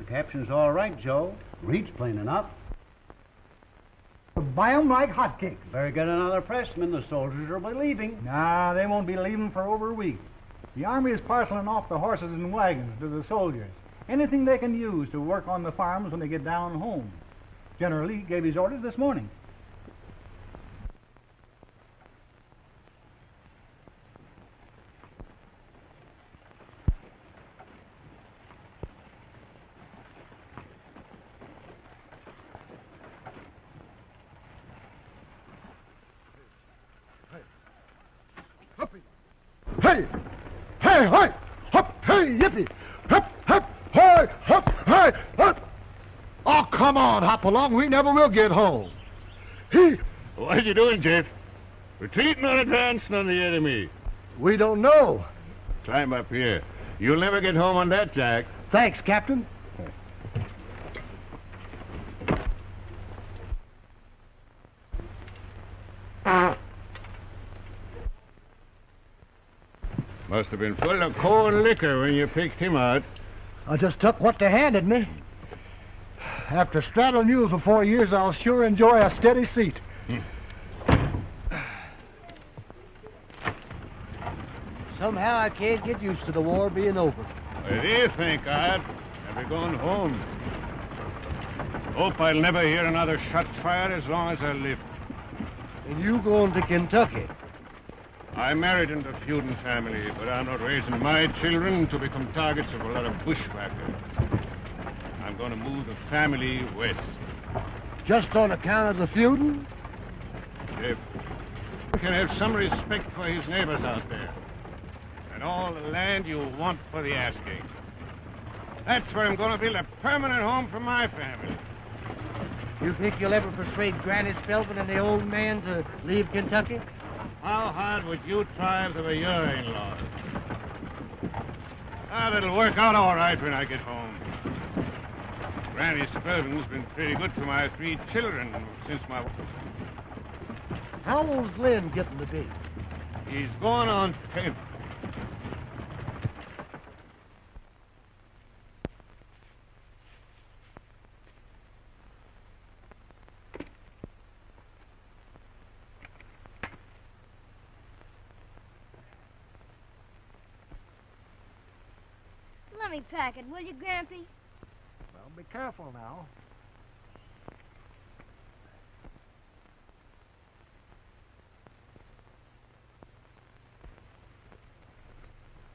Caption's all right, Joe. Reads plain enough. Buy 'em like hotcakes. Better get another pressman. The soldiers will be leaving. Nah, they won't be leaving for over a week. The army is parceling off the horses and wagons to the soldiers. Anything they can use to work on the farms when they get down home. General Lee gave his orders this morning. Hey! Hey, hey! Hop, hey, yippee! Hop, hop, hey, hop, hey, hop! Oh, come on, hop along. We never will get home. What are you doing, Jeff? Retreating or advancing on the enemy? We don't know. Climb up here. You'll never get home on that, Jack. Thanks, Captain. Must have been full of cold liquor when you picked him out. I just took what they handed me. After straddling mules for 4 years, I'll sure enjoy a steady seat. Somehow I can't get used to the war being over. What do you think, Art? Never going home. Hope I'll never hear another shot fired as long as I live. And you going to Kentucky? I married into a feuding family, but I'm not raising my children to become targets of a lot of bushwhackers. I'm going to move the family west. Just on account of the feuding? If you can have some respect for his neighbors out there, and all the land you want for the asking. That's where I'm going to build a permanent home for my family. You think you'll ever persuade Granny Spelman and the old man to leave Kentucky? How hard would you try if they were your in-laws? It'll work out all right when I get home. Granny Spelman's been pretty good to my 3 children since my... How old's Lynn getting to be? He's going on 10. Let me pack it, will you, Grampy? Well, be careful now.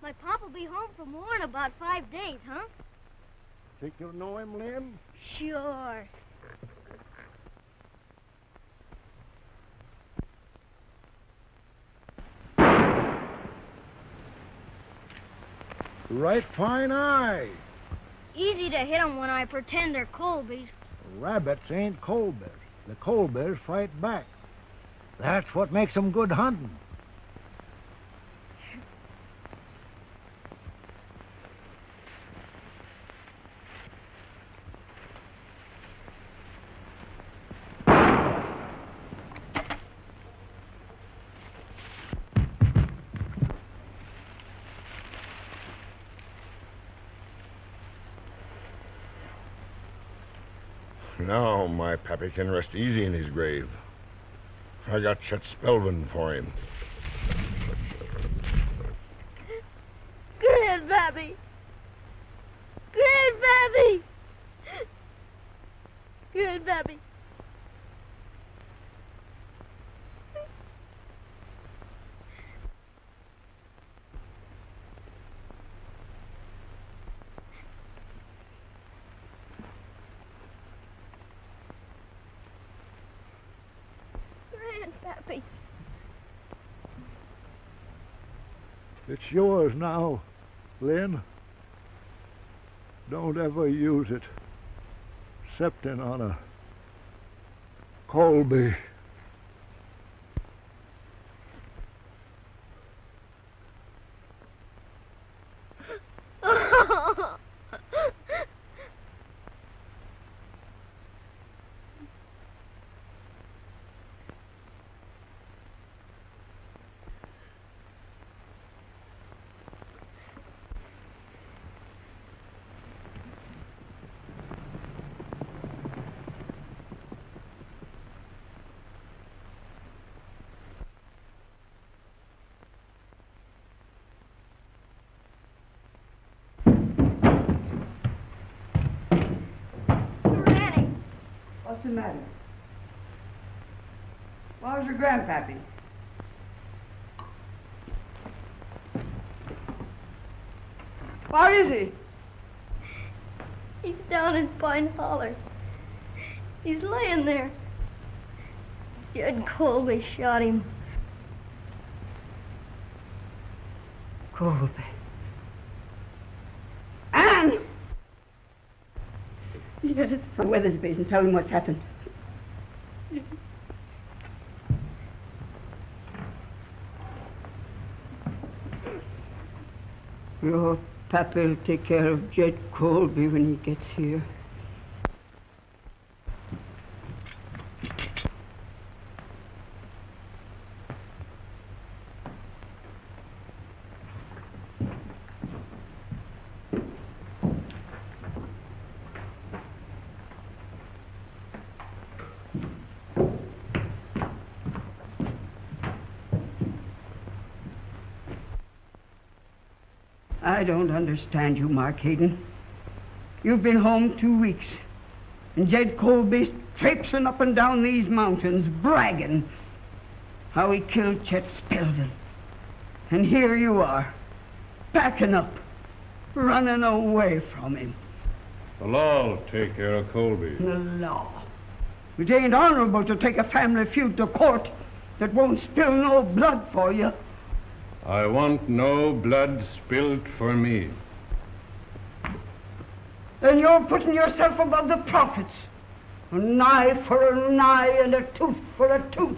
My pop will be home from war in about 5 days, huh? Think you'll know him, Lynn? Sure. Right fine eye. Easy to hit 'em when I pretend they're Colbys. Rabbits ain't cold bears. The cold bears fight back. That's what makes 'em good hunting. Now my pappy can rest easy in his grave. I got Chet Spelman for him. Grandpappy! Grandpappy! Grandpappy! Grandpappy. It's yours now, Lynn. Don't ever use it, excepting on a Colby. What's the matter? Where's your grandpappy? Where is he? He's down in Pine Holler. He's laying there. Jed Colby shot him. Colby. Anne! Yes. From Weathersby and tell him what's happened. Your pappa'll take care of Jed Colby when he gets here. I don't understand you, Mark Hayden. You've been home 2 weeks, and Jed Colby's traipsing up and down these mountains, bragging how he killed Chet Spelvin. And here you are, packing up, running away from him. The law will take care of Colby. The law. It ain't honorable to take a family feud to court that won't spill no blood for you. I want no blood spilled for me. Then you're putting yourself above the prophets. An eye for an eye and a tooth for a tooth.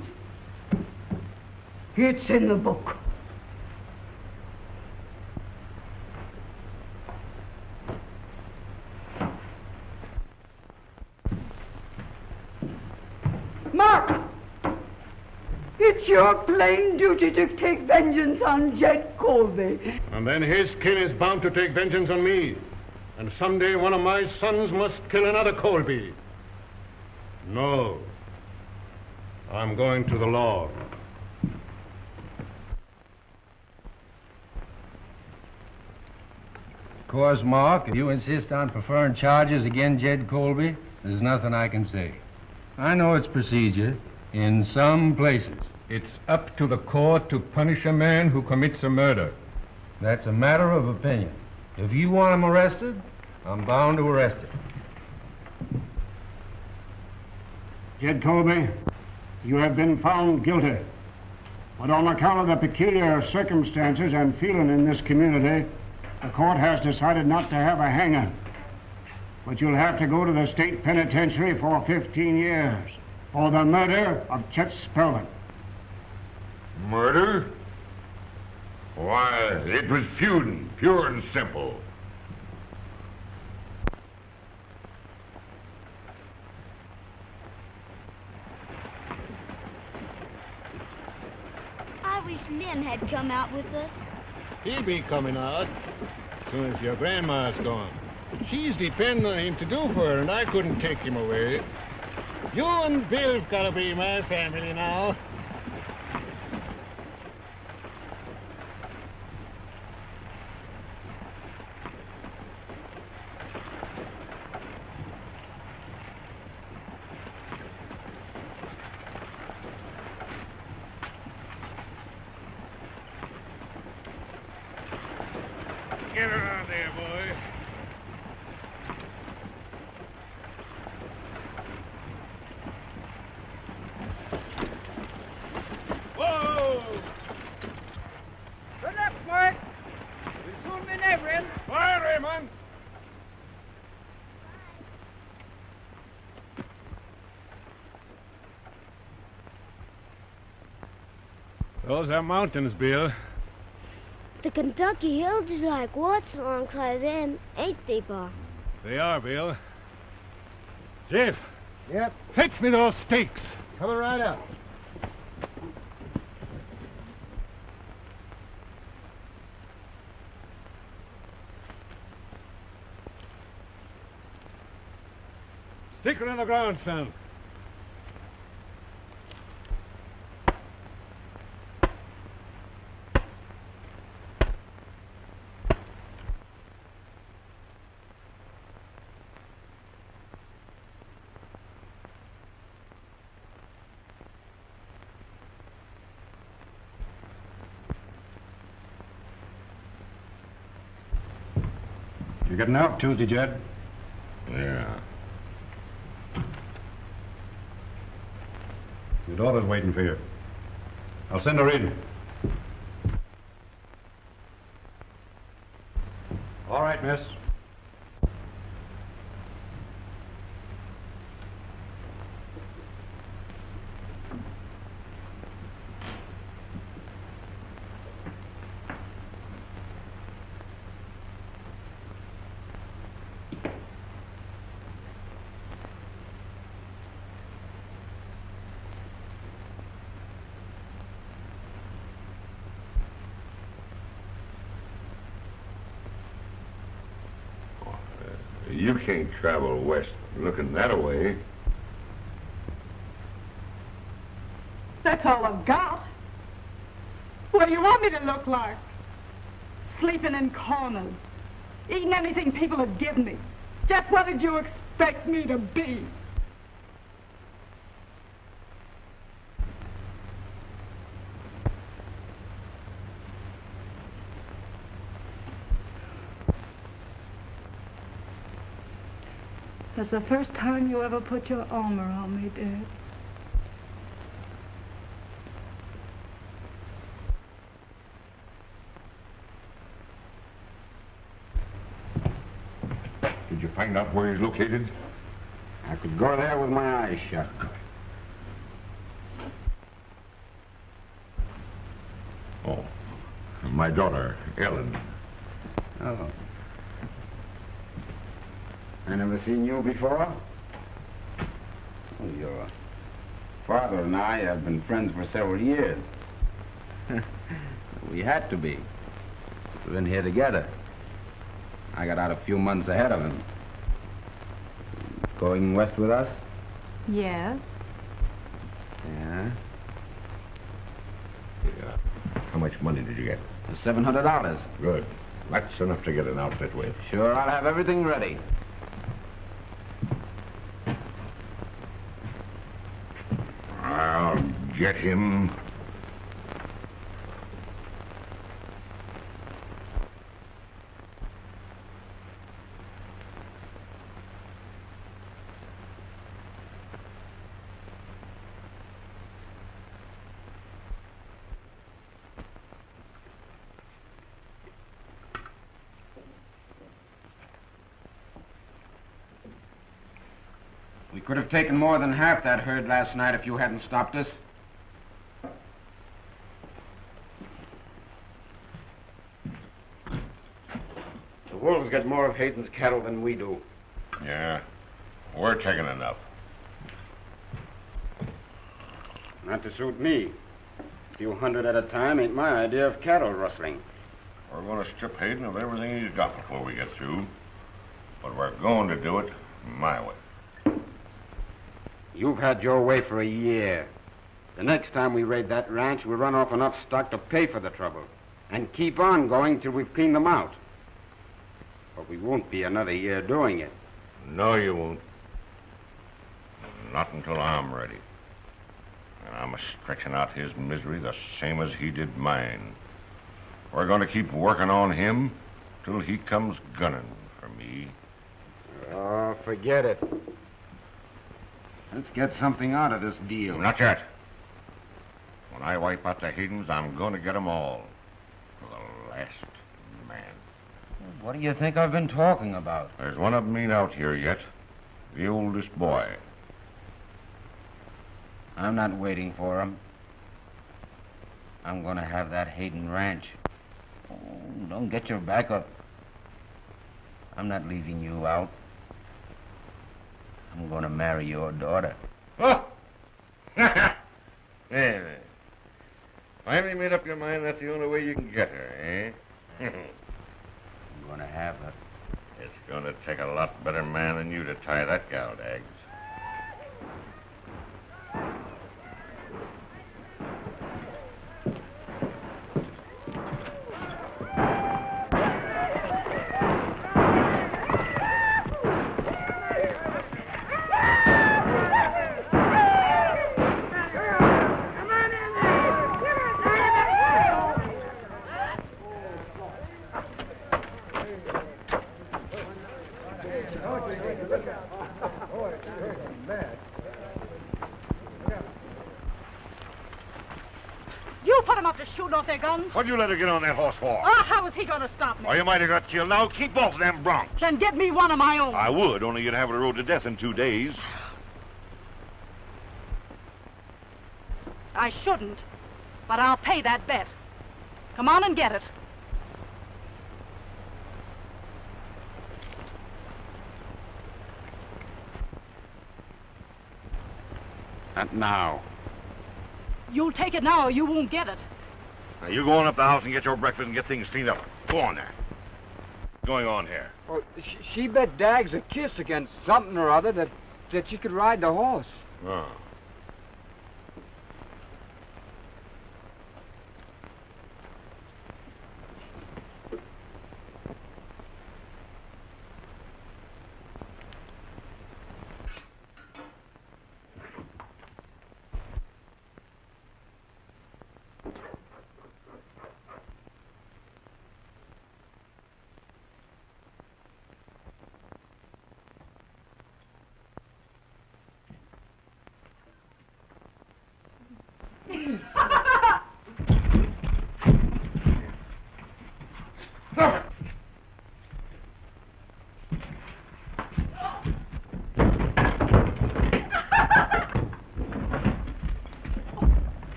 It's in the book. Mark! It's your plain duty to take vengeance on Jed Colby. And then his kin is bound to take vengeance on me. And someday one of my sons must kill another Colby. No. I'm going to the law. Of course, Mark, if you insist on preferring charges against Jed Colby, there's nothing I can say. I know it's procedure in some places. It's up to the court to punish a man who commits a murder. That's a matter of opinion. If you want him arrested, I'm bound to arrest him. Jed Colby, you have been found guilty. But on account of the peculiar circumstances and feeling in this community, the court has decided not to have a hanging. But you'll have to go to the state penitentiary for 15 years for the murder of Chet Spelvin. Murder? Why, it was feuding, pure and simple. I wish Lynn had come out with us. He'll be coming out as soon as your grandma's gone. She's depending on him to do for her, and I couldn't take him away. You and Bill's got to be my family now. Get around there, boy. Whoa! Good luck, Mark. Those are mountains, Bill. The Kentucky hills is like what's alongside them, ain't they, Bob? They are, Bill. Jeff, Yep, fetch me those stakes. coming right up. Stick her in the ground, son. You getting out Tuesday, Jed? Yeah. Your daughter's waiting for you. I'll send her in. All right, miss. You can't travel west looking that way. That's all I've got. What do you want me to look like? Sleeping in corners, eating anything people have given me. Just what did you expect me to be? That's the first time you ever put your armor on me, Dad. Did you find out where he's located? I could go there with my eyes shut. Oh, my daughter, Ellen. Oh. I never seen you before? Well, your father and I have been friends for several years. We had to be. We've been here together. I got out a few months ahead of him. Going west with us? Yes. Yeah. Yeah. How much money did you get? $700. Good. That's enough to get an outfit with. Sure, I'll have everything ready. I'll get him. We could have taken more than half that herd last night if you hadn't stopped us. The wolves get more of Hayden's cattle than we do. Yeah. We're taking enough. Not to suit me. A few hundred at a time ain't my idea of cattle rustling. We're going to strip Hayden of everything he's got before we get through. But we're going to do it my way. You've had your way for a year. The next time we raid that ranch, we'll run off enough stock to pay for the trouble. And keep on going till we've cleaned them out. But we won't be another year doing it. No, you won't. Not until I'm ready. And I'm stretching out his misery the same as he did mine. We're going to keep working on him till he comes gunning for me. Oh, forget it. Let's get something out of this deal. Not yet. When I wipe out the Haydens, I'm going to get them all. To the last man. What do you think I've been talking about? There's one of them ain't out here yet. The oldest boy. I'm not waiting for him. I'm gonna have that Hayden ranch. Oh, don't get your back up. I'm not leaving you out. I'm gonna marry your daughter. Oh! There. Finally made up your mind that's the only way you can get her, eh? I'm gonna have her. It's gonna take a lot better man than you to tie that gal, Dags. You put them up to shoot off their guns? What'd you let her get on that horse for? Oh, how was he going to stop me? Oh, you might have got killed. Now keep off them broncs. Then get me one of my own. I would, only you'd have her rode to death in 2 days. I shouldn't, but I'll pay that bet. Come on and get it. Not now. You'll take it now or you won't get it. Now, you go on up the house and get your breakfast and get things cleaned up. Go on there. What's going on here? Well, she bet Dags a kiss against something or other that she could ride the horse. Oh.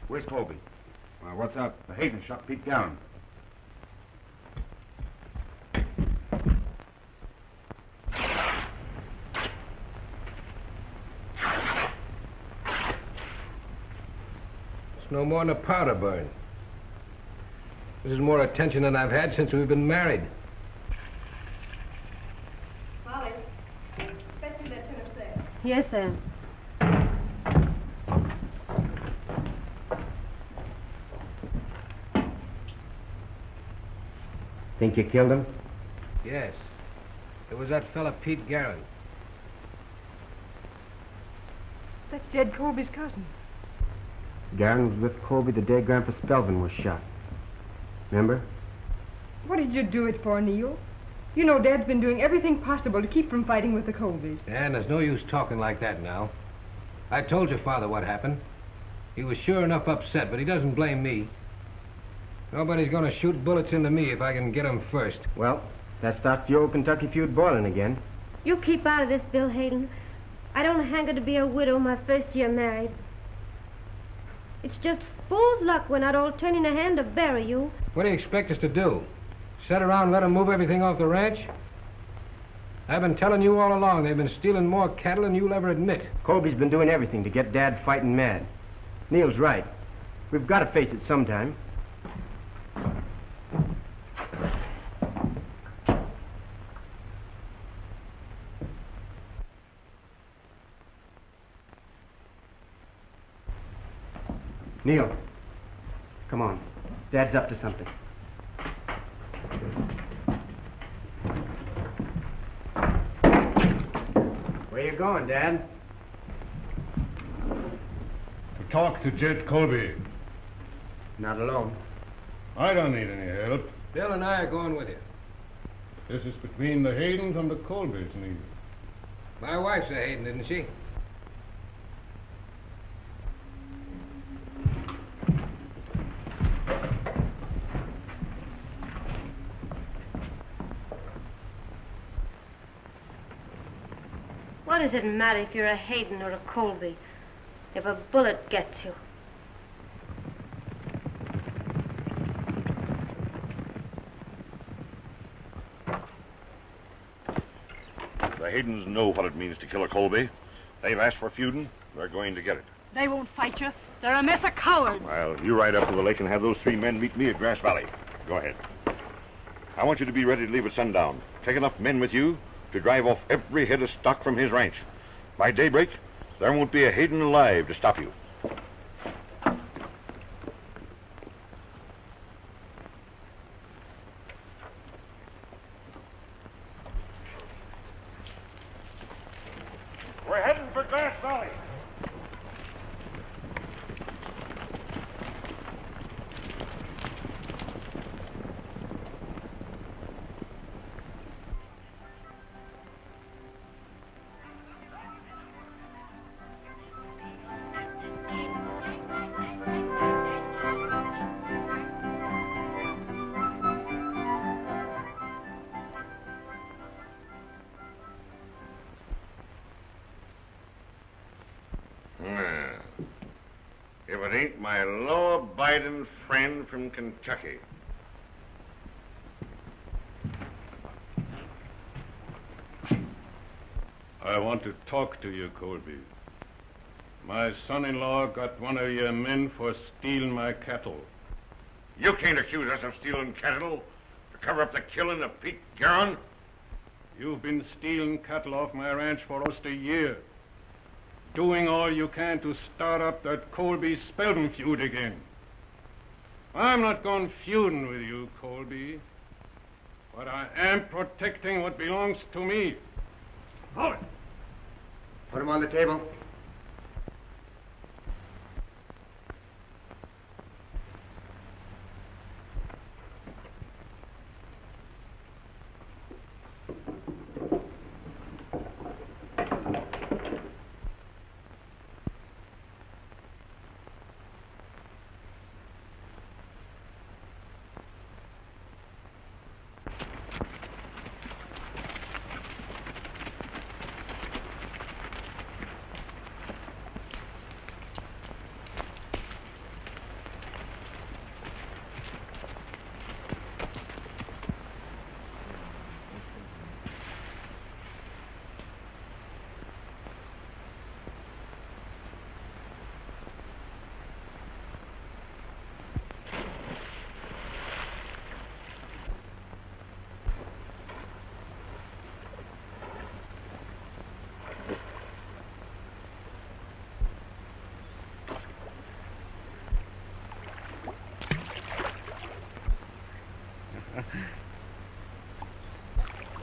Where's Colby? Well, what's up? The Hayden shot Pete down. It's no more than a powder burn. This is more attention than I've had since we've been married. Molly, fetch me that tin of sand. Yes, sir. Think you killed him? Yes. It was that fella Pete Garrett. That's Jed Colby's cousin. Garrett was with Colby the day Grandpa Spelvin was shot. Remember? What did you do it for, Neil? You know Dad's been doing everything possible to keep from fighting with the Colbys. And there's no use talking like that now. I told your father what happened. He was sure enough upset, but he doesn't blame me. Nobody's going to shoot bullets into me if I can get 'em first. Well, that starts the old Kentucky feud boiling again. You keep out of this, Bill Hayden. I don't hanker to be a widow my first year married. It's just fool's luck we're not all turning a hand to bury you. What do you expect us to do? Sit around and let 'em move everything off the ranch? I've been telling you all along they've been stealing more cattle than you'll ever admit. Colby's been doing everything to get Dad fighting mad. Neil's right. We've got to face it sometime. Neil, come on. Dad's up to something. Where you going, Dad? To talk to Jed Colby. Not alone. I don't need any help. Bill and I are going with you. This is between the Haydens and the Colbys, Neil. My wife's a Hayden, isn't she? What does it matter if you're a Hayden or a Colby? If a bullet gets you. Haydens know what it means to kill a Colby. They've asked for feuding. They're going to get it. They won't fight you. They're a mess of cowards. Well, you ride up to the lake and have those 3 men meet me at Grass Valley. Go ahead. I want you to be ready to leave at sundown. Take enough men with you to drive off every head of stock from his ranch. By daybreak, there won't be a Hayden alive to stop you. We're heading for Grass Valley. If it ain't my law-abiding friend from Kentucky. I want to talk to you, Colby. My son-in-law got one of your men for stealing my cattle. You can't accuse us of stealing cattle to cover up the killing of Pete Garron. You've been stealing cattle off my ranch for almost a year. Doing all you can to start up that Colby-Spelden feud again. I'm not going feuding with you, Colby. But I am protecting what belongs to me. Hold it. Put him on the table.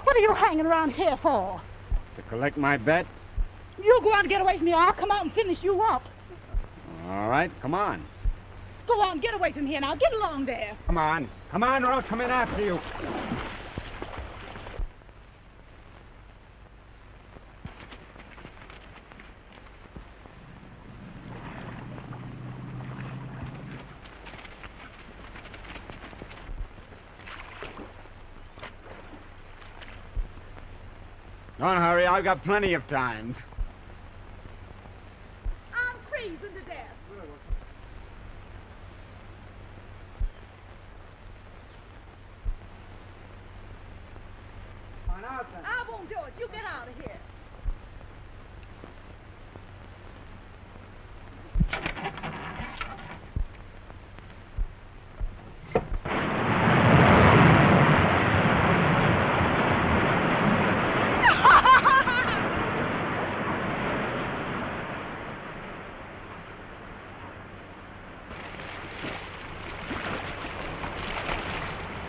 What are you hanging around here for? To collect my bet? You go on and get away from me, or I'll come out and finish you up. All right, come on. Go on, get away from here now. Get along there. Come on, or I'll come in after you. Don't hurry, I've got plenty of time. I'm freezing to death. I won't do it. You get out of here.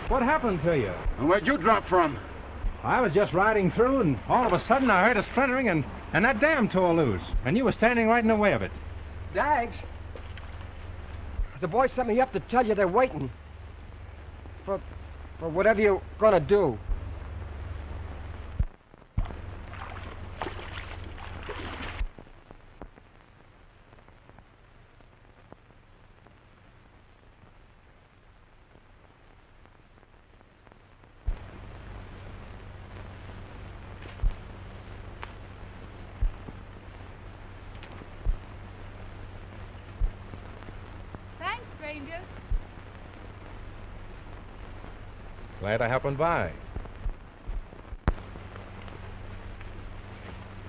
What happened to you? And where'd you drop from? I was just riding through, and all of a sudden I heard a splintering, and that dam tore loose. And you were standing right in the way of it. Dags, the boys sent me up to tell you they're waiting. For whatever you're gonna do. Glad I happened by.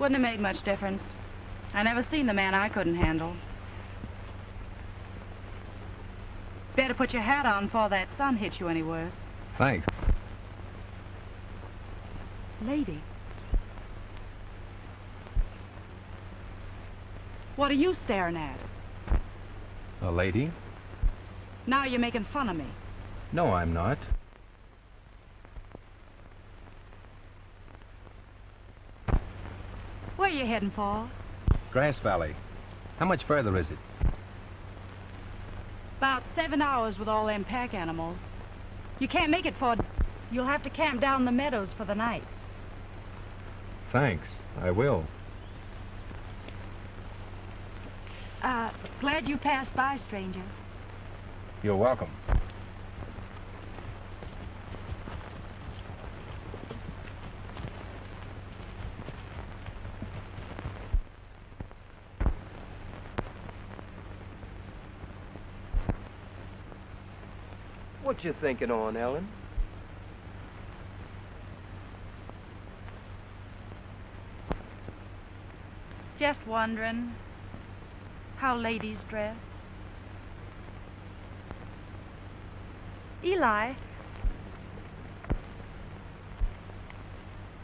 Wouldn't have made much difference. I never seen the man I couldn't handle. Better put your hat on before that sun hits you any worse. Thanks. Lady. What are you staring at? A lady? Now you're making fun of me. No, I'm not. Where you heading for? Grass Valley. How much further is it? About 7 hours with all them pack animals. You can't make it for... You'll have to camp down in the meadows for the night. Thanks. I will. Glad you passed by, stranger. You're welcome. What you thinking on, Ellen? Just wondering how ladies dress. Eli,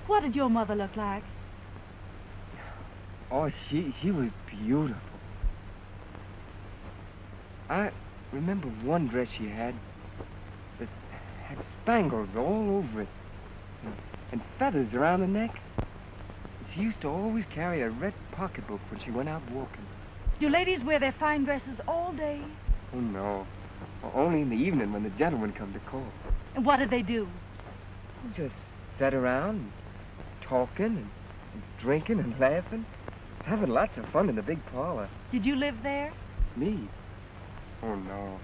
what did your mother look like? Oh, she was beautiful. I remember one dress she had that had spangles all over it and feathers around the neck. She used to always carry a red pocketbook when she went out walking. Do ladies wear their fine dresses all day? Oh, no. Only in the evening when the gentlemen come to call. And what did they do? Just sat around talking and drinking and laughing, having lots of fun in the big parlor. Did you live there? Me? Oh, no.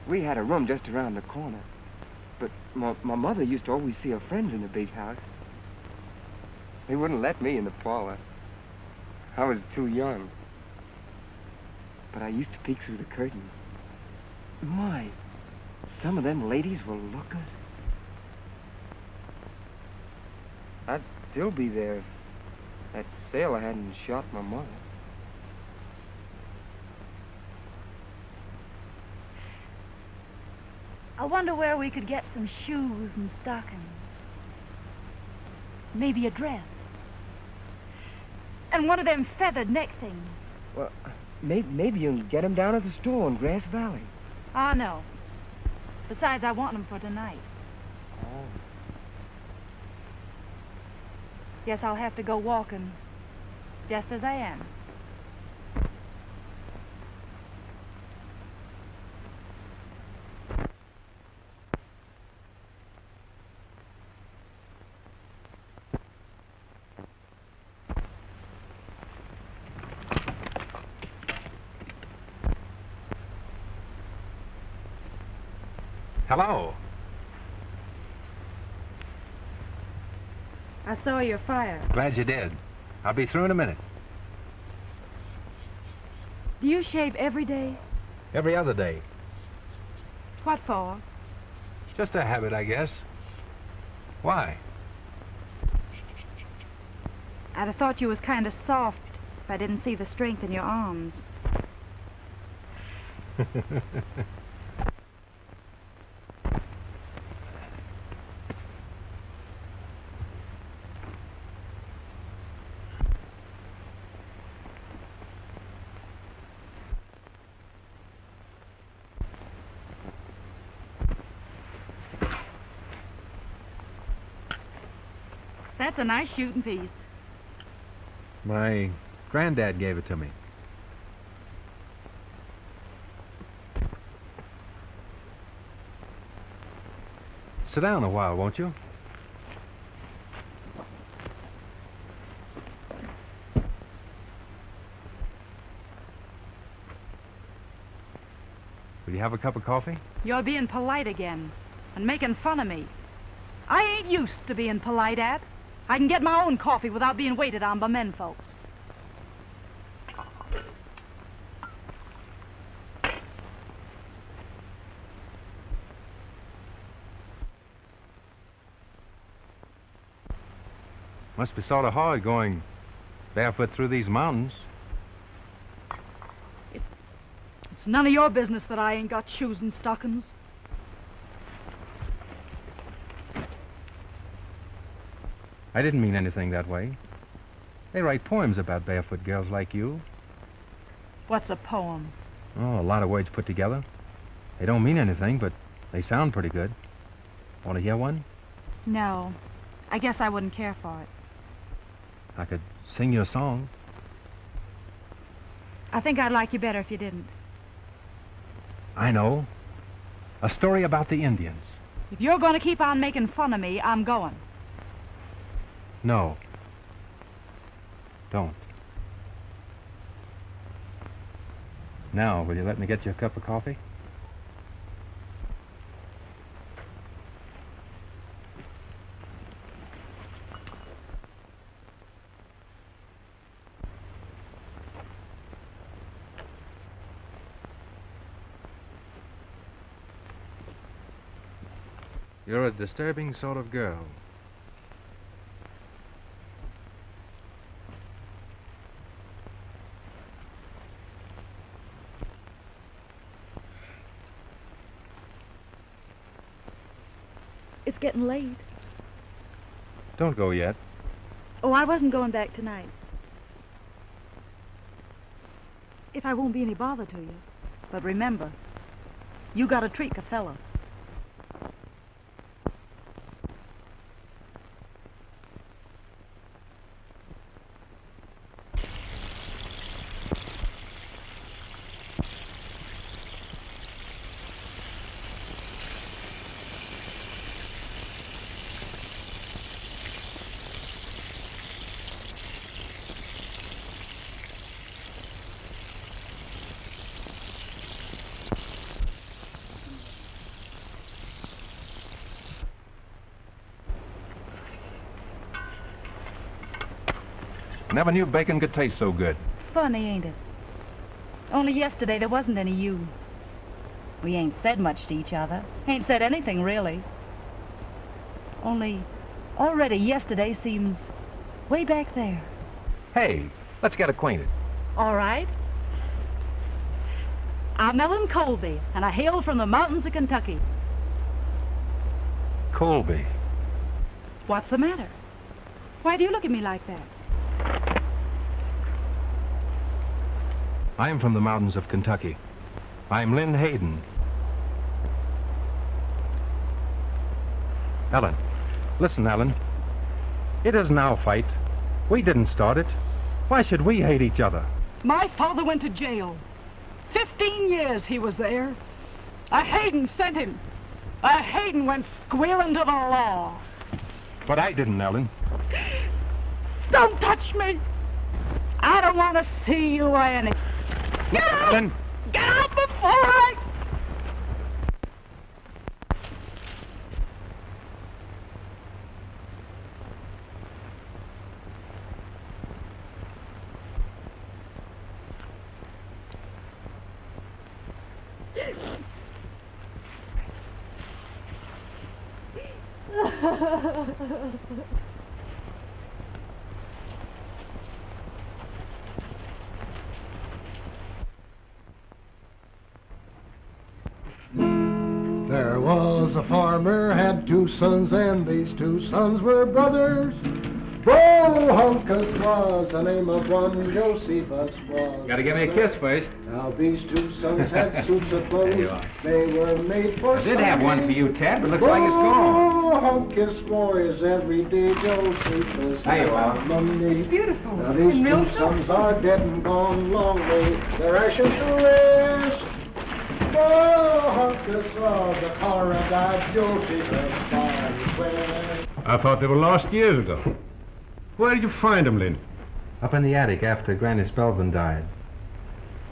We had a room just around the corner. But my mother used to always see her friends in the big house. They wouldn't let me in the parlor. I was too young. But I used to peek through the curtains. My, some of them ladies were lookers. I'd still be there if that sailor hadn't shot my mother. I wonder where we could get some shoes and stockings. Maybe a dress. And one of them feathered neck things. Well, maybe you'll get them down at the store in Grass Valley. Oh, no. Besides, I want them for tonight. Oh. Guess I'll have to go walking, just as I am. Hello. I saw your fire. Glad you did. I'll be through in a minute. Do you shave every day? Every other day. What for? Just a habit, I guess. Why? I'd have thought you was kind of soft if I didn't see the strength in your arms. That's a nice shooting piece. My granddad gave it to me. Sit down a while, won't you? Will you have a cup of coffee? You're being polite again and making fun of me. I ain't used to being polite at. I can get my own coffee without being waited on by men folks. Must be sort of hard going barefoot through these mountains. It's none of your business that I ain't got shoes and stockings. I didn't mean anything that way. They write poems about barefoot girls like you. What's a poem? Oh, a lot of words put together. They don't mean anything, but they sound pretty good. Want to hear one? No. I guess I wouldn't care for it. I could sing you a song. I think I'd like you better if you didn't. I know. A story about the Indians. If you're going to keep on making fun of me, I'm going. No. Don't. Now, will you let me get you a cup of coffee? You're a disturbing sort of girl. It's getting late. Don't go yet. Oh, I wasn't going back tonight. If I won't be any bother to you. But remember, you gotta treat a fella. Never knew bacon could taste so good. Funny, ain't it? Only yesterday there wasn't any you. We ain't said much to each other. Ain't said anything, really. Only already yesterday seems way back there. Hey, let's get acquainted. All right. I'm Ellen Colby, and I hail from the mountains of Kentucky. Colby. What's the matter? Why do you look at me like that? I'm from the mountains of Kentucky. I'm Lynn Hayden. Ellen. Listen, Ellen. It isn't our fight. We didn't start it. Why should we hate each other? My father went to jail. 15 years he was there. A Hayden sent him. A Hayden went squealing to the law. But I didn't, Ellen. Don't touch me. I don't want to see you any. Get out! Ellen. Get out before I... There was a farmer, had 2 sons, and these 2 sons were brothers. Bohunkus was the name of one, Josephus was. Gotta give me a kiss first. Now these 2 sons had suits of clothes. They were made for I did have one for you, Ted, but looks like it's gone. Bohunkus boys every day, Josephus. There you are. Monday. Beautiful. Now these 2 sons are dead and gone long way. Their ashes to rest. Bohunkus was the paradise, Josephus far west. I thought they were lost years ago. Where did you find them, Lynn? Up in the attic after Granny Spelvin died.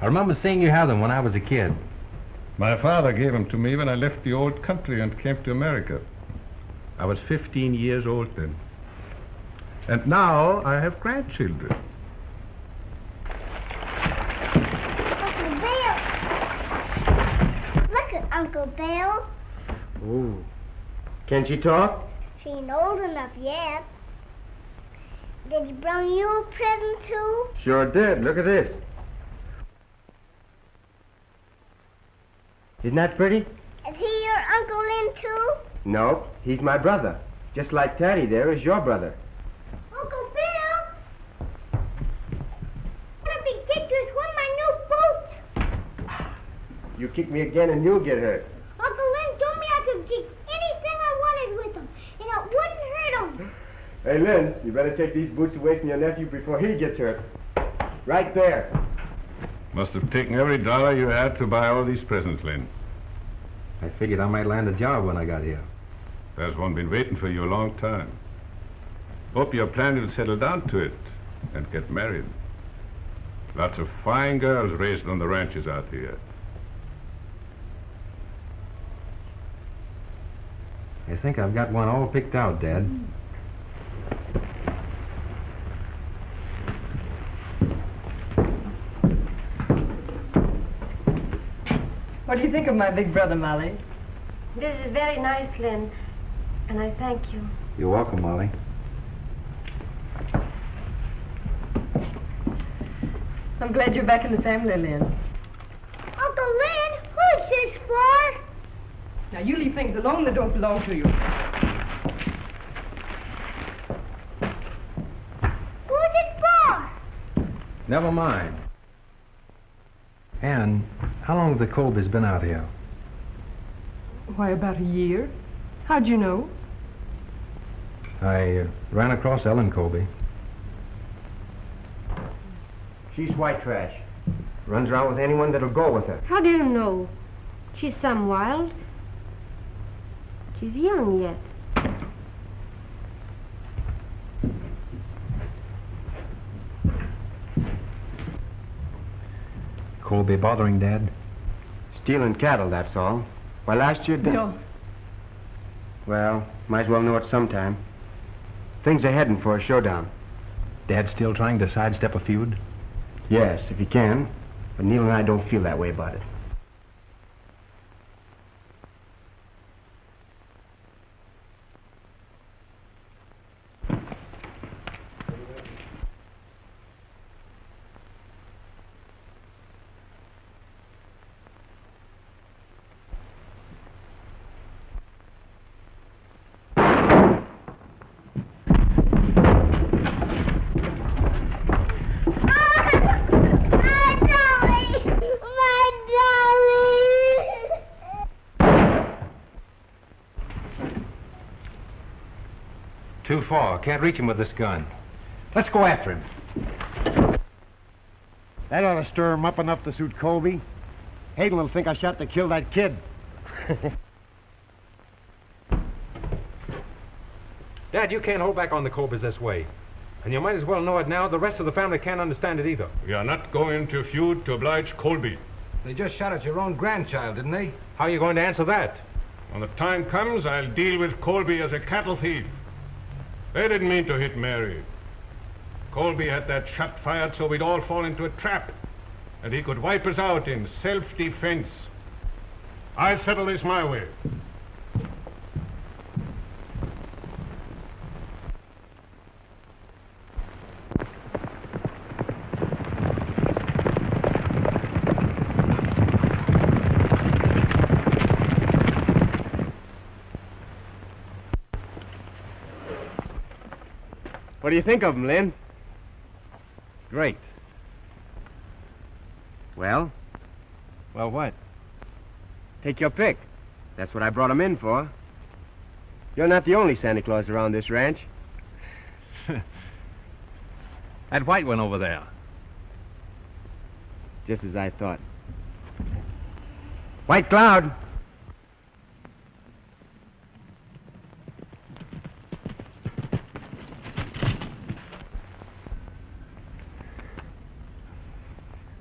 I remember seeing you have them when I was a kid. My father gave them to me when I left the old country and came to America. I was 15 years old then. And now I have grandchildren. Uncle Bill! Look at Uncle Bill. Ooh. Can she talk? She ain't old enough yet. Did he bring you a present, too? Sure did. Look at this. Isn't that pretty? Is he your Uncle Lynn, too? No, he's my brother. Just like Taddy there is your brother. Uncle Bill! What a big pictures, one of my new boots! You kick me again and you'll get hurt. Uncle Lynn told me I could kick anything I wanted with them, and it wouldn't hurt him. Hey, Lynn, you better take these boots away from your nephew before he gets hurt. Right there. Must have taken every dollar you had to buy all these presents, Lynn. I figured I might land a job when I got here. There's one been waiting for you a long time. Hope you're planning to settle down to it and get married. Lots of fine girls raised on the ranches out here. I think I've got one all picked out, Dad. What do you think of my big brother, Molly? This is very nice, Lynn, and I thank you. You're welcome, Molly. I'm glad you're back in the family, Lynn. Uncle Lynn, who's this for? Now, you leave things alone that don't belong to you. Who's it for? Never mind. Ann, how long have the Colbys been out here? Why, about a year. How'd you know? I ran across Ellen Colby. She's white trash. Runs around with anyone that'll go with her. How do you know? She's some wild. She's young yet. Colby bothering Dad? Stealing cattle, that's all. Why, last year... Bill. Well, might as well know it sometime. Things are heading for a showdown. Dad still trying to sidestep a feud? Yes, if he can. But Neil and I don't feel that way about it. Too far. Can't reach him with this gun. Let's go after him. That ought to stir him up enough to suit Colby. Hayden will think I shot to kill that kid. Dad, you can't hold back on the Colbys this way. And you might as well know it now. The rest of the family can't understand it either. We are not going to feud to oblige Colby. They just shot at your own grandchild, didn't they? How are you going to answer that? When the time comes, I'll deal with Colby as a cattle thief. They didn't mean to hit Mary. Colby had that shot fired so we'd all fall into a trap, and he could wipe us out in self-defense. I'll settle this my way. What do you think of him, Lynn? Great. Well? Well, what? Take your pick. That's what I brought him in for. You're not the only Santa Claus around this ranch. That white one over there. Just as I thought. White Cloud.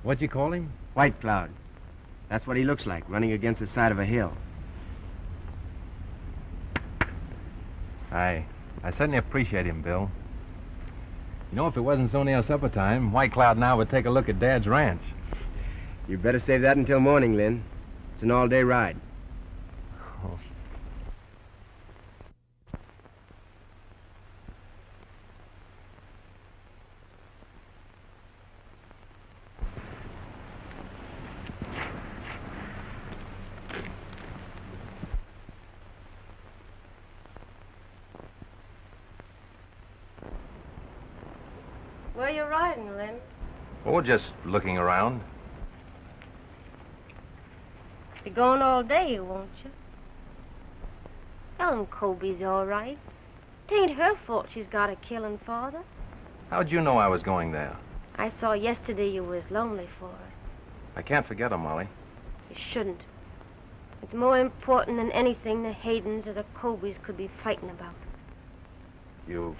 What'd you call him? White Cloud. That's what he looks like, running against the side of a hill. I certainly appreciate him, Bill. You know, if it wasn't so near supper time, White Cloud now would take a look at Dad's ranch. You better save that until morning, Lynn. It's an all-day ride. Oh. hiding, Lem? Oh, just looking around. Be gone all day, won't you? Tell him Kobe's all right. It ain't her fault she's got a killing father. How'd you know I was going there? I saw yesterday you was lonely for her. I can't forget her, Molly. You shouldn't. It's more important than anything the Haydens or the Cobys could be fighting about. You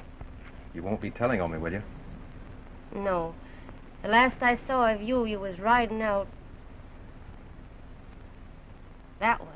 won't be telling on me, will you? No. The last I saw of you, you was riding out that way.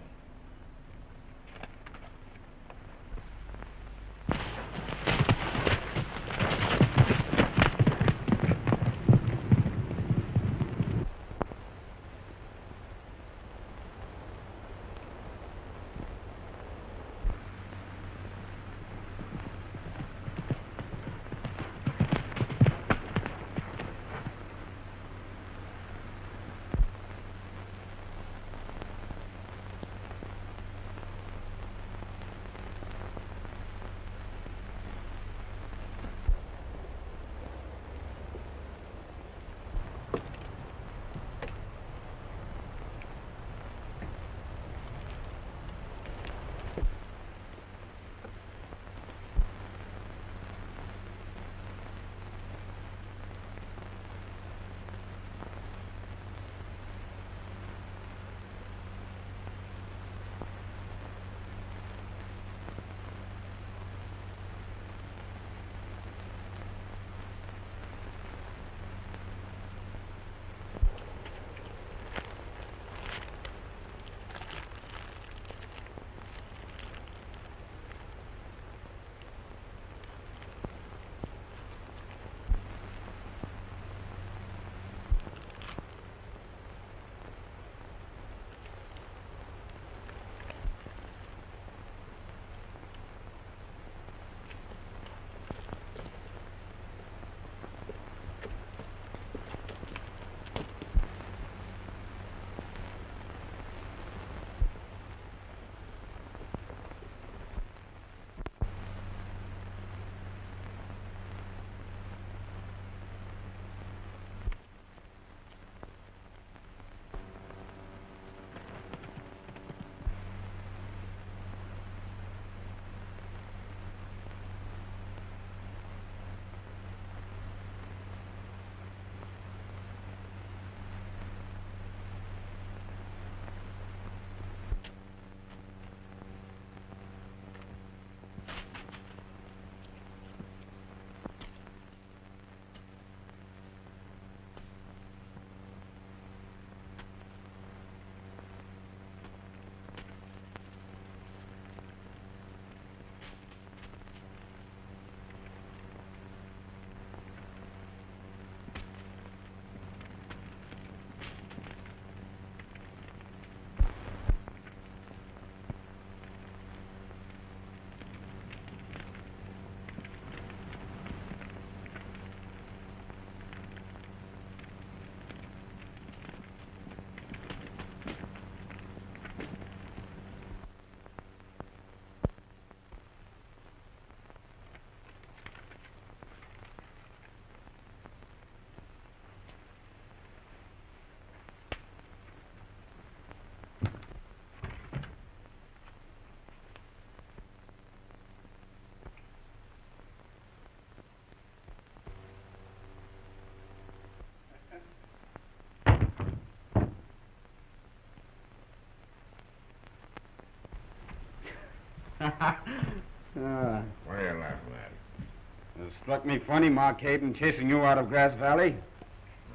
What are you laughing at? It struck me funny, Mark Hayden chasing you out of Grass Valley.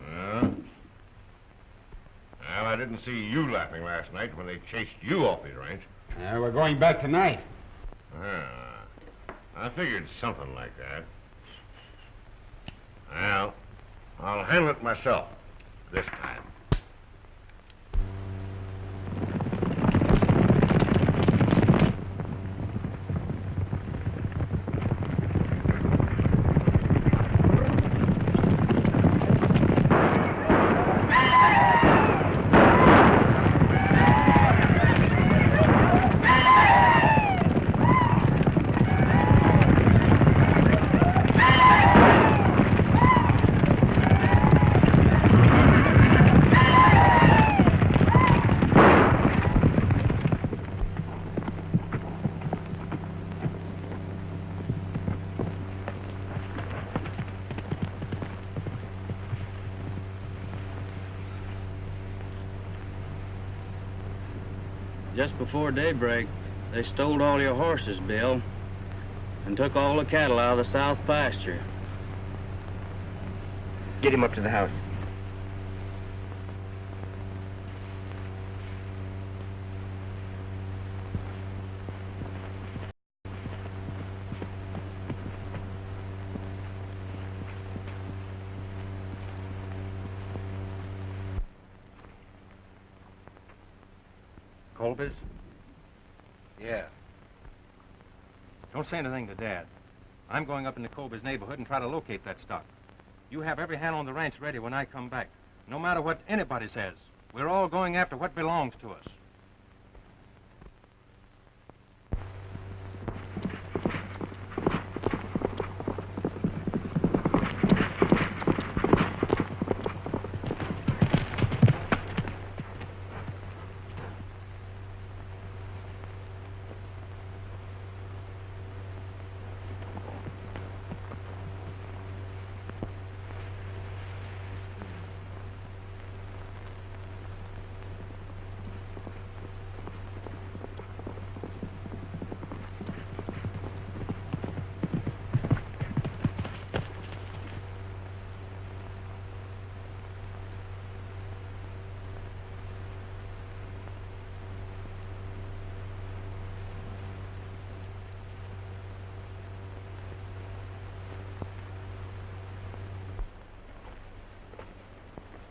Well, I didn't see you laughing last night when they chased you off his ranch. We're going back tonight. I figured something like that. Well, I'll handle it myself this time. just before daybreak, they stole all your horses, Bill, and took all the cattle out of the south pasture. Get him up to the house. Colby's? Yeah. Don't say anything to Dad. I'm going up into Colby's neighborhood and try to locate that stock. You have every hand on the ranch ready when I come back. No matter what anybody says, we're all going after what belongs to us.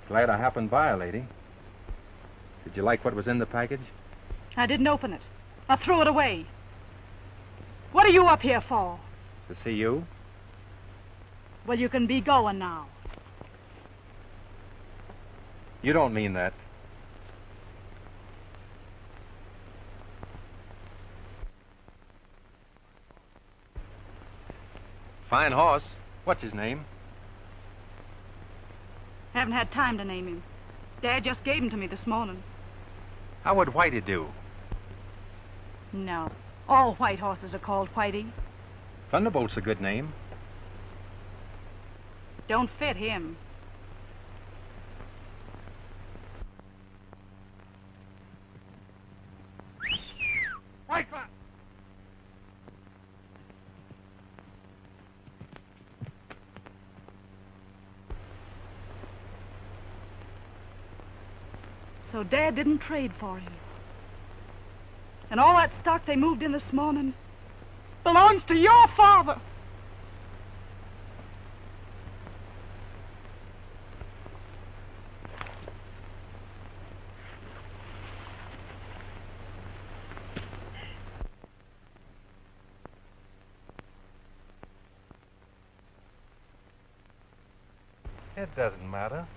Glad I happened by, lady. Did you like what was in the package? I didn't open it. I threw it away. What are you up here for? To see you? Well, you can be going now. You don't mean that. Fine horse. What's his name? Haven't had time to name him. Dad just gave him to me this morning. How would Whitey do? No. All white horses are called Whitey. Thunderbolt's a good name. Don't fit him. White Cloud! So Dad didn't trade for him. And all that stock they moved in this morning belongs to your father. It doesn't matter.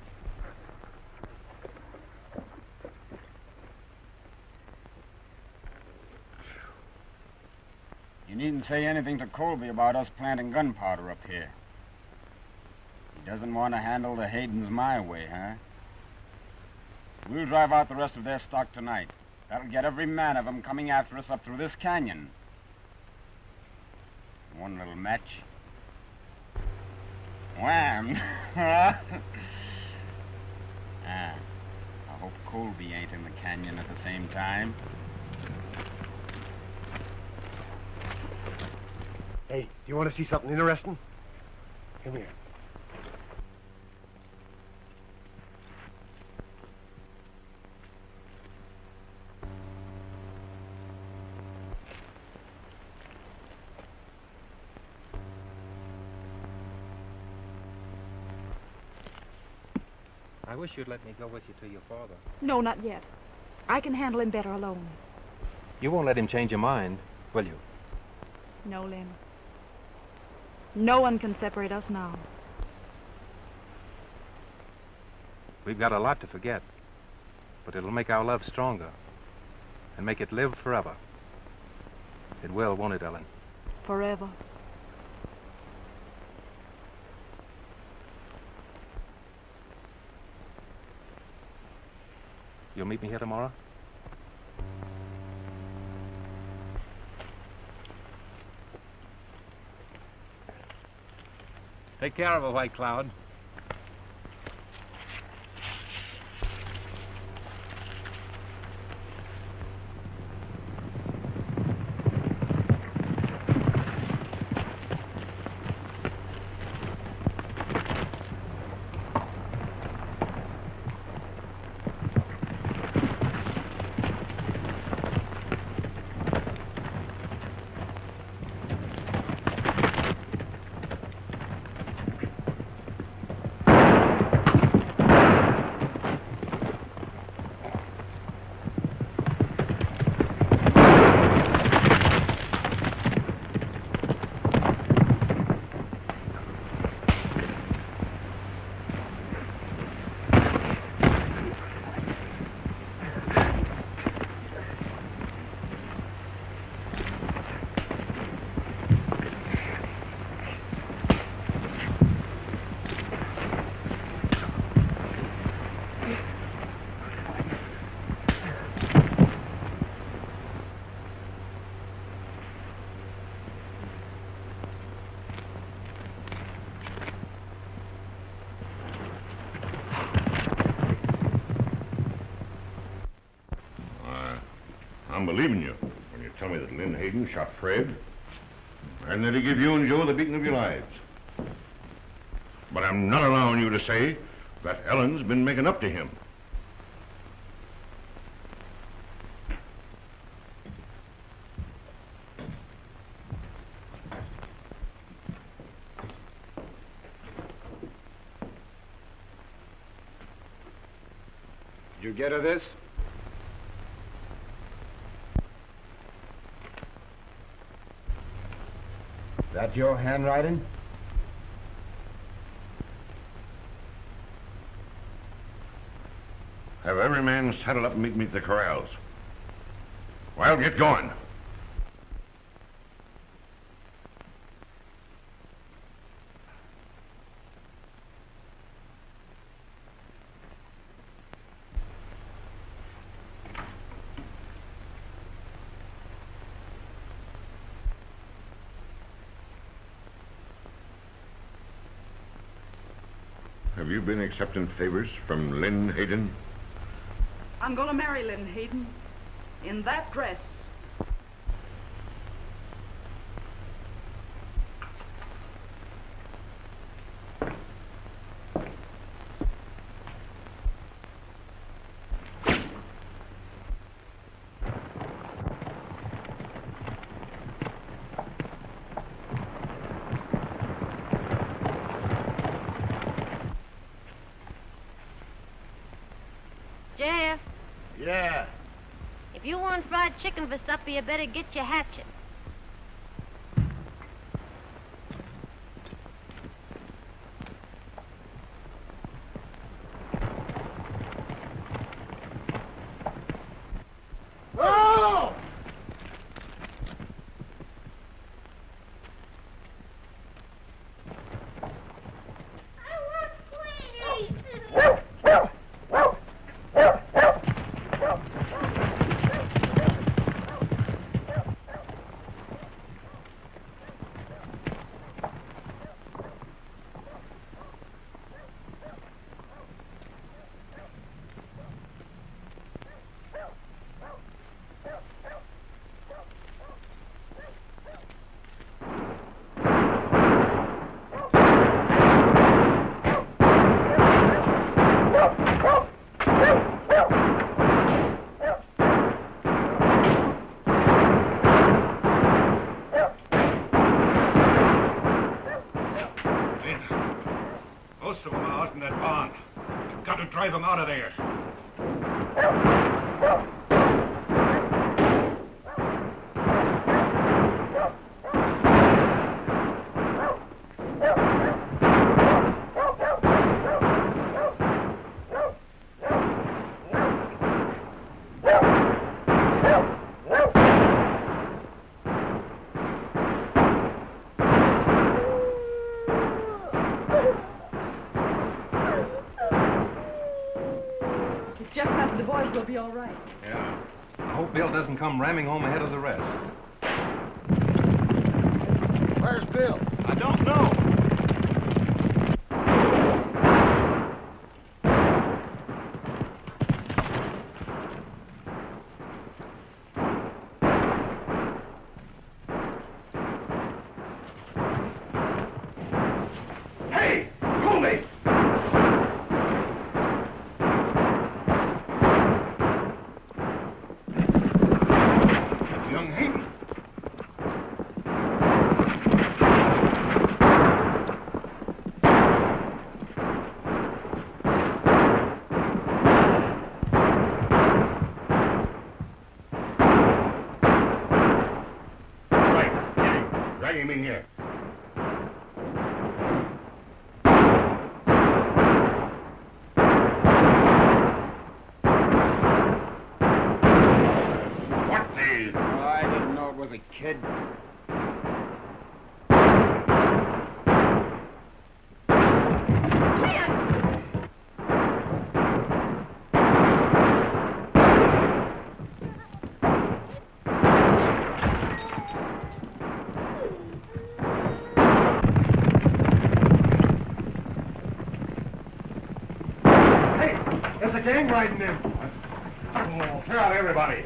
You needn't say anything to Colby about us planting gunpowder up here. He doesn't want to handle the Haydens my way, huh? We'll drive out the rest of their stock tonight. That'll get every man of them coming after us up through this canyon. One little match. Wham! I hope Colby ain't in the canyon at the same time. Hey, do you want to see something interesting? Come here. I wish you'd let me go with you to your father. No, not yet. I can handle him better alone. You won't let him change your mind, will you? No, Lem. No one can separate us now. We've got a lot to forget, but it'll make our love stronger and make it live forever. It will, won't it, Ellen? Forever. You'll meet me here tomorrow? Take care of her, White Cloud. believing you when you tell me that Lynn Hayden shot Fred and that he gave you and Joe the beating of your lives. But I'm not allowing you to say that Ellen's been making up to him. Did you get her this? That your handwriting? Have every man saddle up and meet me at the corrals. Well, get going. Have you been accepting favors from Lynn Hayden? I'm going to marry Lynn Hayden in that dress. Jeff, Yeah. if you want fried chicken for supper, you better get your hatchet. Oh! Most of them are out in that barn. You've got to drive them out of there. The boys will be all right. Yeah. I hope Bill doesn't come ramming home ahead of the rest. Where's Bill? I don't know. Hey! Cool me! Young Hayden. Right, get him. Drag him in here. What the? Oh, I didn't know it was a kid. Hey, there's a gang riding in. Clear out everybody.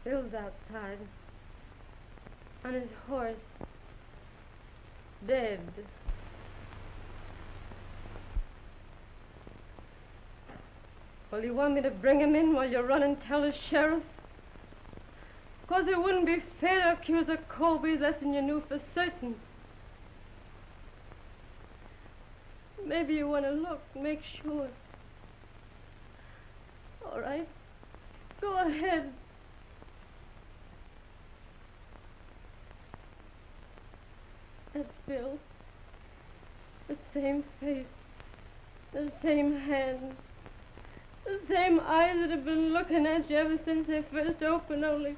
Bill's outside. On his horse. Dead. Well, you want me to bring him in while you run and tell the sheriff? 'Cause it wouldn't be fair to accuse the Colbys less than you knew for certain. Maybe you want to look, make sure. All right. Go ahead. That's Bill. The same face. The same hands. The same eyes that have been looking at you ever since they first opened, only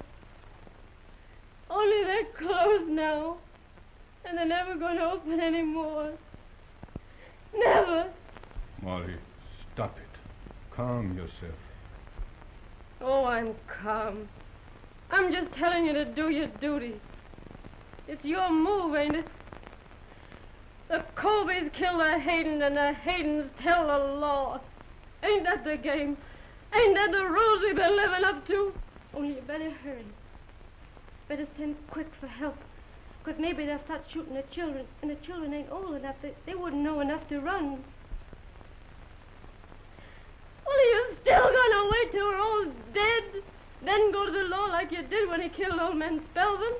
they're closed now. And they're never going to open anymore. Never. Molly, stop it. Calm yourself. Oh, I'm calm. I'm just telling you to do your duty. It's your move, ain't it? The Colbys kill the Haydens and the Haydens tell the law. Ain't that the game? Ain't that the rules we've been living up to? Only you better hurry. Better send quick for help. 'Cause maybe they'll start shooting the children, and the children ain't old enough. They wouldn't know enough to run. Well, are you still gonna wait till we're all dead? Then go to the law like you did when he killed old man Spelman?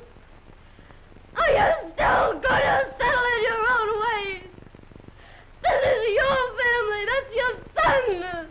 Are you still gonna settle it your own way? This is your family. That's your son.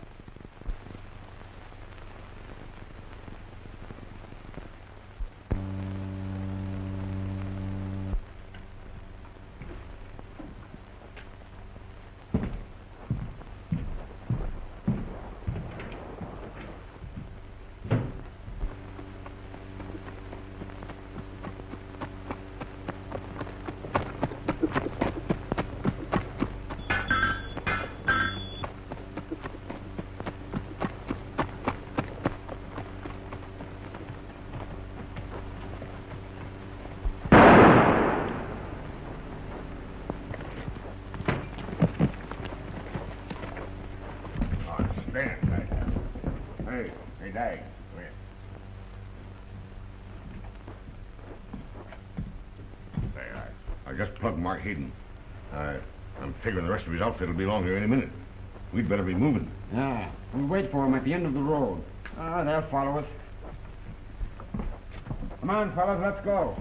Hey, Dag. Come here. There, I just plugged Mark Hayden. I'm figuring the rest of his outfit will be along here any minute. We'd better be moving. Yeah, we'll wait for him at the end of the road. They'll follow us. Come on, fellas, let's go.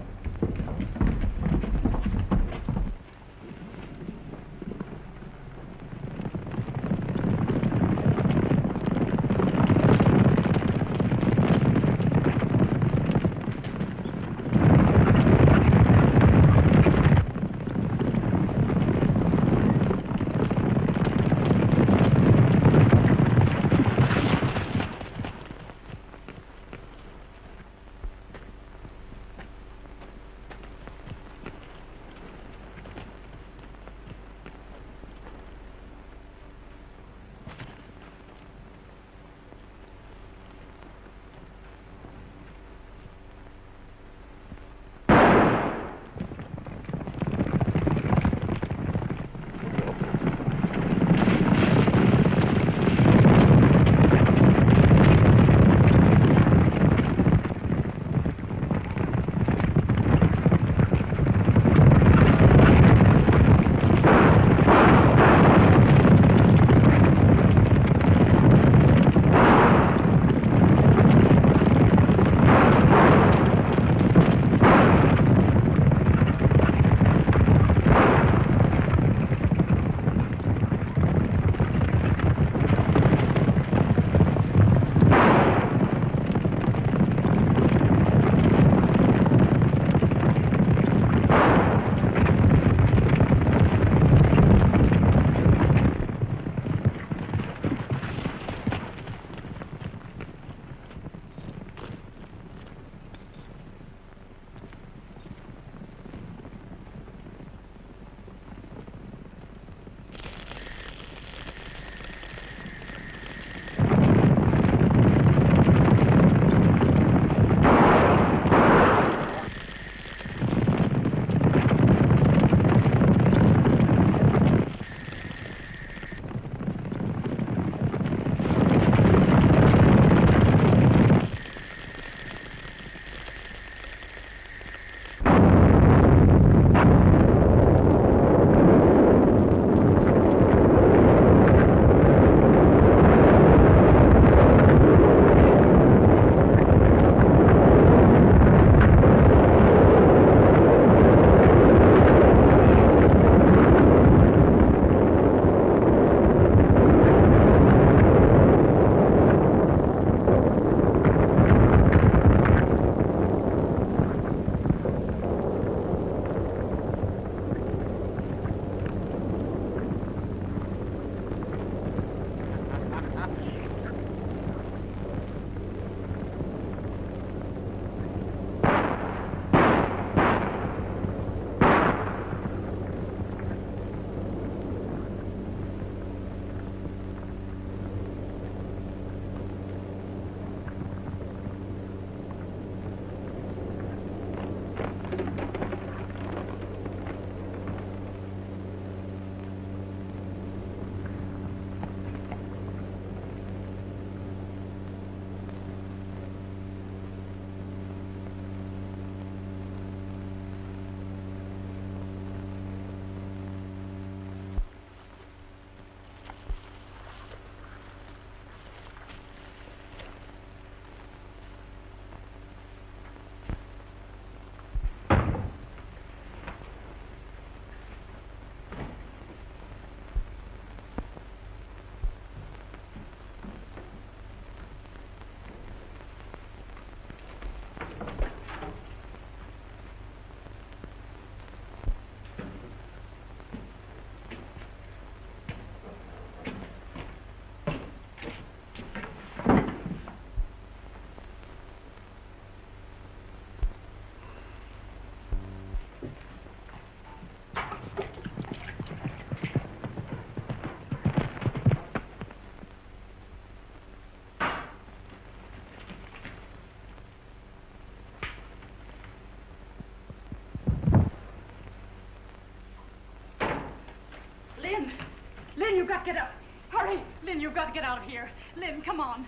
get up. Hurry. Lynn, you've got to get out of here. Lynn, come on.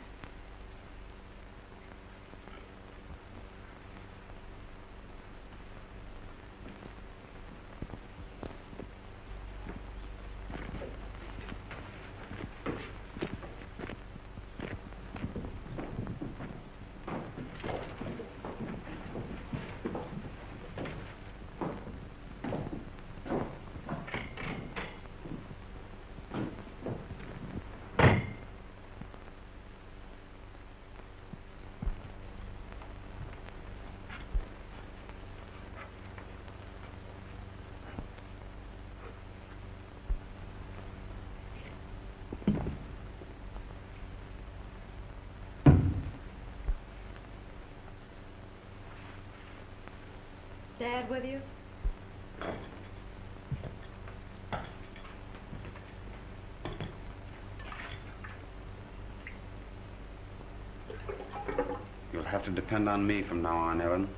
Dad with you? You'll have to depend on me from now on, Ellen.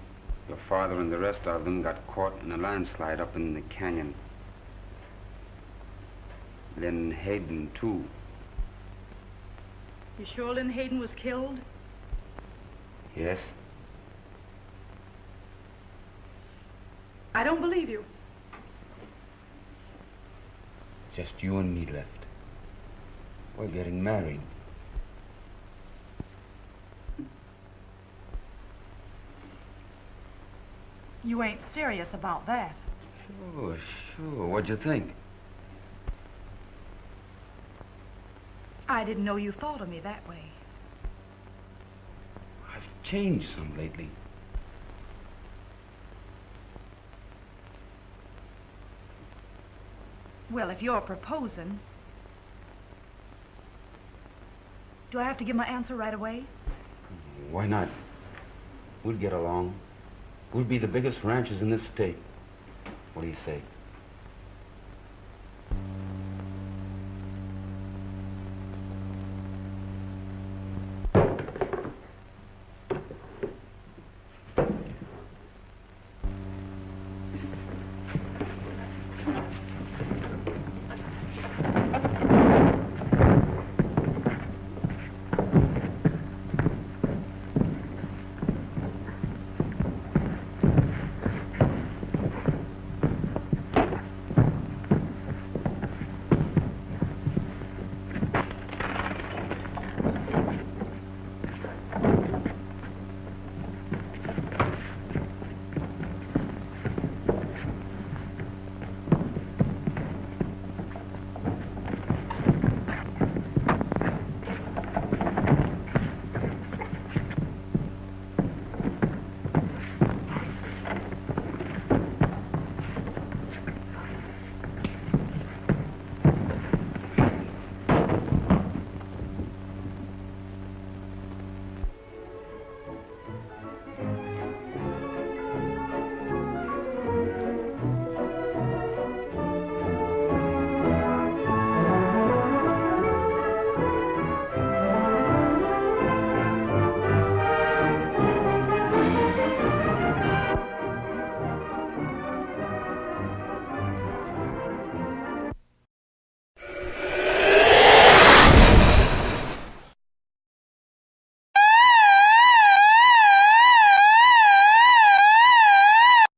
Your father and the rest of them got caught in a landslide up in the canyon. Lynn Hayden, too. You sure Lynn Hayden was killed? Yes? I don't believe you. Just you and me left. We're getting married. You ain't serious about that. Sure. What'd you think? I didn't know you thought of me that way. I've changed some lately. Well, if you're proposing, do I have to give my answer right away? Why not? We'll get along. We'll be the biggest ranchers in this state. What do you say?